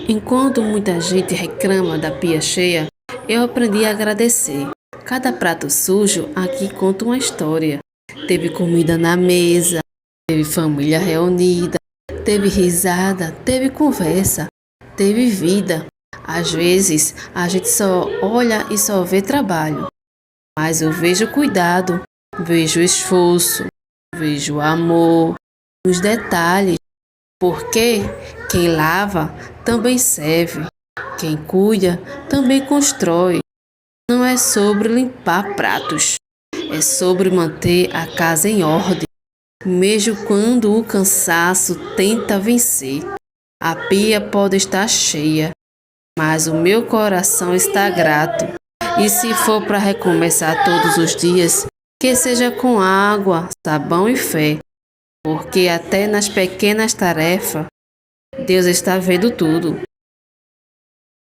Enquanto muita gente reclama da pia cheia, eu aprendi a agradecer. Cada prato sujo aqui conta uma história. Teve comida na mesa, teve família reunida, teve risada, teve conversa, teve vida. Às vezes a gente só olha e só vê trabalho, mas eu vejo cuidado, vejo esforço, vejo amor nos detalhes, porque quem lava também serve, quem cuida também constrói. Não é sobre limpar pratos, é sobre manter a casa em ordem, mesmo quando o cansaço tenta vencer. A pia pode estar cheia, mas o meu coração está grato. E se for para recomeçar todos os dias, que seja com água, sabão e fé, porque até nas pequenas tarefas, Deus está vendo tudo.